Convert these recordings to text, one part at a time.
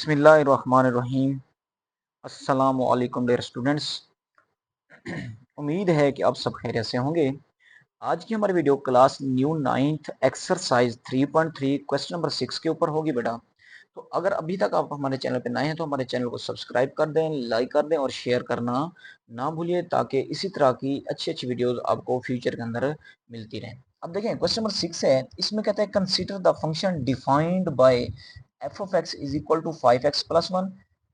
बिस्मिल्लाहिर्रहमानिर्रहीम। अस्सलामु अलैकुम डियर स्टूडेंट्स। उम्मीद है कि आप सब खैरियत से होंगे। आज की हमारी video class new ninth exercise 3.3 question number 6 के ऊपर होगी बेटा। तो अगर अभी तक आप हमारे चैनल पर नए हैं तो हमारे चैनल को सब्सक्राइब कर दें, लाइक कर दें और शेयर करना ना भूलिए, ताकि इसी तरह की अच्छी अच्छी वीडियोस आपको फ्यूचर के अंदर मिलती रहें। अब देखें क्वेश्चन नंबर 6 है, इसमें कहता है consider the function defined by f of x is equal to 5x plus 1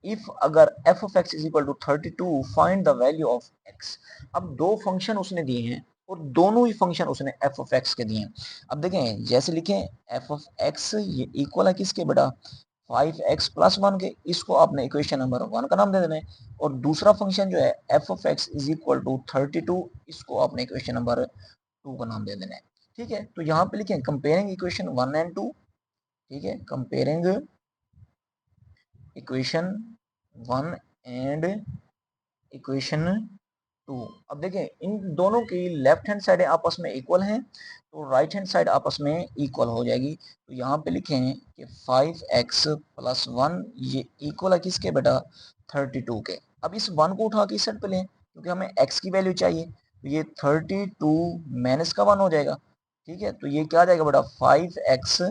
if अगर f of x is equal to 32 find the value of x. अब दो फंक्शन उसने दिए हैं और दोनों ही फंक्शन उसने एफ ऑफ एक्स के दिए हैं। अब देखें जैसे लिखें एफ ऑफ एक्स ये इक्वल है किसके बेटा 5x प्लस 1 के, इसको आपने इक्वेशन नंबर 1 का नाम दे देना है। और दूसरा फंक्शन जो है f of x is equal to 32, इसको आपने इक्वेशन नंबर 2 का नाम दे देना है। ठीक है, तो यहाँ पे लिखें कंपेयरिंग इक्वेशन 1 एंड 2। ठीक है, कंपेयरिंग इक्वेशन 1 एंड इक्वेशन 2। अब देखें इन दोनों की लेफ्ट हैंड साइड आपस में इक्वल हैं, तो राइट हैंड साइड आपस में इक्वल हो जाएगी। तो यहाँ पे लिखें कि 5x प्लस 1 ये इक्वल है किसके बेटा 32 के। अब इस 1 को उठा के इस साइड पे लें क्योंकि हमें x की वैल्यू चाहिए, तो ये 32 माइनस का 1 हो जाएगा। ठीक है, तो ये क्या आ जाएगा बेटा 5x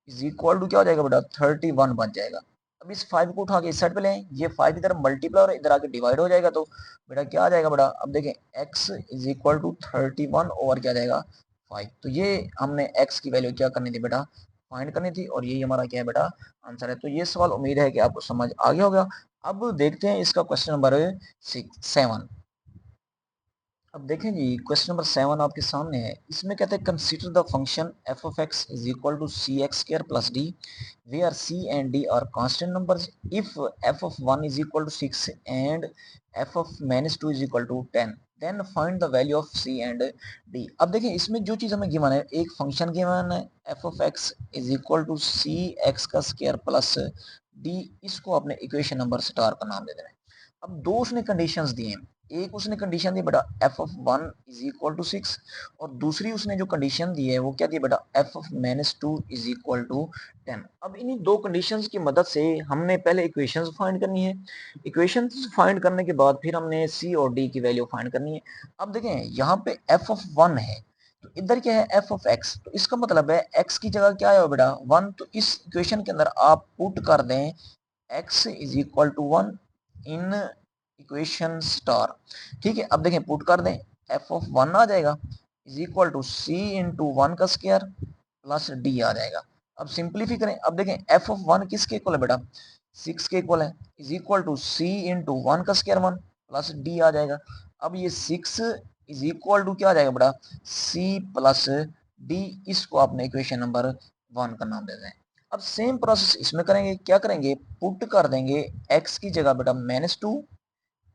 इज इक्वल टू क्या हो जाएगा बेटा 31 बन जाएगा। अब इस 5 को उठा के इस साइड पे लें, ये 5 इधर मल्टीप्लाई और इधर आके डिवाइड हो जाएगा, तो बेटा क्या आ जाएगा बेटा अब देखें x is equal to 31 over क्या जाएगा 5। तो ये हमने x की वैल्यू क्या करनी थी बेटा फाइंड करनी थी, और यही हमारा क्या है बेटा आंसर है। तो ये सवाल उम्मीद है कि आपको समझ आ गया होगा। अब देखते हैं इसका क्वेश्चन नंबर 7। अब देखें जी क्वेश्चन नंबर 7 आपके सामने है। इसमें कहते हैं consider the function f of x is equal to c x square plus d where c and d are constant numbers if f of 1 is equal to 6 and f of minus 2 is equal to 10 then find the value of c and d. अब देखें इसमें जो चीज़ हमें given है, एक function given है f of x is equal to c x का स्क्वायर प्लस डी, इसको अपने इक्वेशन नंबर स्टार का नाम दे देना है। अब दो उसने कंडीशंस दिए हैं, एक उसने कंडीशन दी बेटा f of 1 is equal to 6, और दूसरी उसने जो कंडीशन दी है वो क्या दी बेटा f of minus 2 is equal to 10। अब इन्हीं दो कंडीशंस की मदद से हमने पहले इक्वेशंस फाइंड करनी है। इक्वेशंस फाइंड करने के बाद फिर हमने सी और डी की वैल्यू फाइंड करनी है। अब देखें यहाँ पे एफ ऑफ 1 है, तो इधर क्या है एफ ऑफ एक्स, तो इसका मतलब है एक्स की जगह क्या है बेटा 1, तो इस इक्वेशन के अंदर आप पुट कर दें x is equal to 1 in equation star. ठीक है, अब देखें पुट कर दें एफ ऑफ 1 आ जाएगा is equal to c into 1 का स्क्वायर प्लस डी आ जाएगा। अब सिंप्लीफाई करें, अब देखें एफ ऑफ 1 किसके इक्वल है बेटा 6 के इक्वल है is equal to c into 1 का स्क्वायर 1 प्लस डी आ जाएगा। अब ये 6 इज इक्वल टू क्या आ जाएगा बेटा सी प्लस डी, इसको आपने इक्वेशन नंबर 1 का नाम दे दें। अब सेम प्रोसेस इसमें करेंगे, क्या करेंगे पुट कर देंगे x की जगह बेटा -2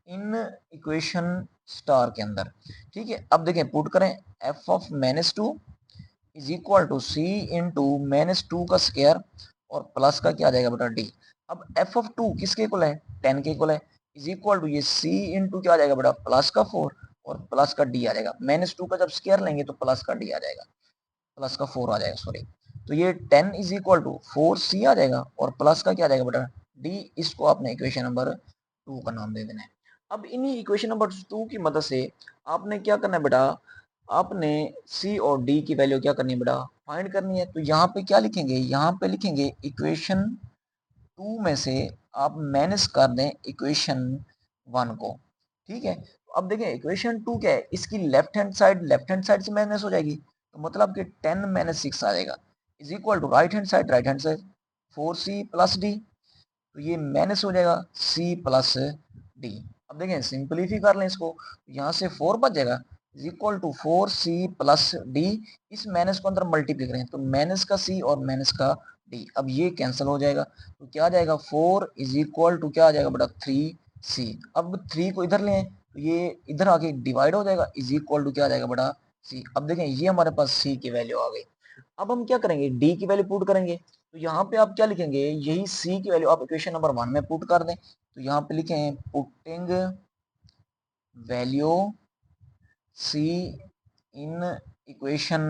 इन इक्वेशन स्टार के अंदर। ठीक है, अब देखें पुट करें f of -2 is equal to c into -2 का स्क्वायर और प्लस का क्या आ जाएगा बेटा d। अब f ऑफ 2 किसके इक्वल है 10 के इक्वल है इज इक्वल टू ये c इंटू क्या आ जाएगा बेटा प्लस का 4 और प्लस का d आ जाएगा। -2 का जब स्क्वायर लेंगे तो प्लस का d आ जाएगा, प्लस का 4 आ जाएगा सॉरी। तो ये 10 इज इक्वल टू 4c आ जाएगा और प्लस का क्या आ जाएगा बेटा d, इसको आपने इक्वेशन नंबर 2 का नाम दे देना है। अब इन्हीं इक्वेशन नंबर 2 की मदद से आपने क्या करना है बेटा आपने c और d की वैल्यू क्या करनी है बेटा फाइंड करनी है। तो यहाँ पे क्या लिखेंगे, यहाँ पे लिखेंगे इक्वेशन 2 में से आप माइनस कर दें इक्वेशन 1 को। ठीक है, तो अब देखें इक्वेशन 2 क्या है, इसकी लेफ्ट हैंड साइड से माइनस हो जाएगी, तो मतलब कि 10 माइनस 6 आ जाएगा is equal to right hand side 4c plus d, तो ये माइनस हो जाएगा c प्लस डी। अब देखें सिंपलीफाई कर लें इसको, यहाँ से 4 बच जाएगा is equal to 4c plus d, इस माइनस को अंदर मल्टीप्लाई करें तो माइनस का c और माइनस का d, अब ये कैंसिल हो जाएगा, तो क्या आ जाएगा 4 इज इक्वल टू क्या आ जाएगा बेटा 3c। अब 3 को इधर लें तो ये इधर आके डिवाइड हो जाएगा इज इक्वल टू क्या आ जाएगा बेटा c। अब देखें ये हमारे पास c की वैल्यू आ गई। अब हम क्या करेंगे d की वैल्यू पुट करेंगे, तो यहाँ पे आप क्या लिखेंगे यही c की वैल्यू आप इक्वेशन नंबर 1 में पुट कर दें, तो यहाँ पे लिखें putting value c in equation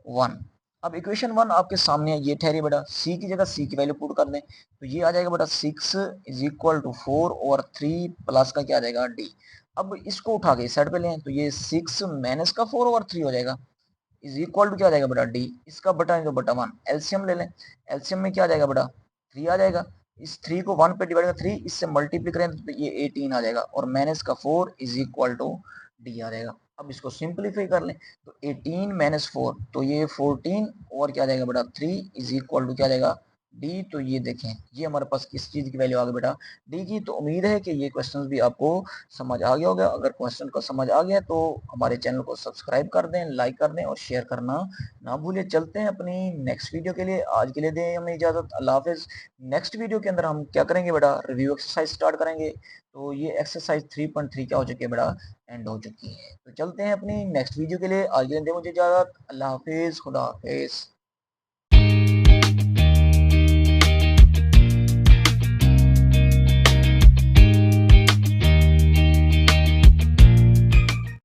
1। अब इक्वेशन 1 आपके सामने है, ये ठहरी बेटा, c की जगह c की वैल्यू पुट कर दें तो ये आ जाएगा बेटा 6 इज इक्वल टू 4 और 3 प्लस का क्या आ जाएगा d। अब इसको उठा के इस साइड पे लें तो ये 6 माइनस का 4 और 3 हो जाएगा इज इक्वल टू क्या आ जाएगा बेटा डी, इसका बटा नहीं तो बटा 1, एलसीएम ले लें, एलसीएम में क्या आ जाएगा बेटा 3 आ जाएगा, इस 3 को 1 पे डिवाइड कर 3 इससे मल्टीप्लाई करें तो ये 18 आ जाएगा और माइनस का 4 इज इक्वल टू डी आ जाएगा। अब इसको सिंपलीफाई कर लें तो 18 माइनस 4 तो ये 14 और क्या आ जाएगा बेटा 3 इज इक्वल टू क्या आ जाएगा डी। तो ये देखें ये हमारे पास किस चीज की वैल्यू आ गई बेटा डी की। तो उम्मीद है कि ये क्वेश्चन भी आपको समझ आ गया होगा। अगर क्वेश्चन को समझ आ गया तो हमारे चैनल को सब्सक्राइब कर दें, लाइक कर दें और शेयर करना ना भूलिए। चलते हैं अपनी नेक्स्ट वीडियो के लिए, आज के लिए दें हमें इजाजत, अल्लाह हाफिज। नेक्स्ट वीडियो के अंदर हम क्या करेंगे बेटा, रिव्यू एक्सरसाइज स्टार्ट करेंगे। तो ये एक्सरसाइज 3.3 क्या हो चुकी है बेटा, एंड हो चुकी है। तो चलते हैं अपनी नेक्स्ट वीडियो के लिए, आज के लिए दें मुझे इजाजत, अल्लाह हाफिज, खुदा हाफिज।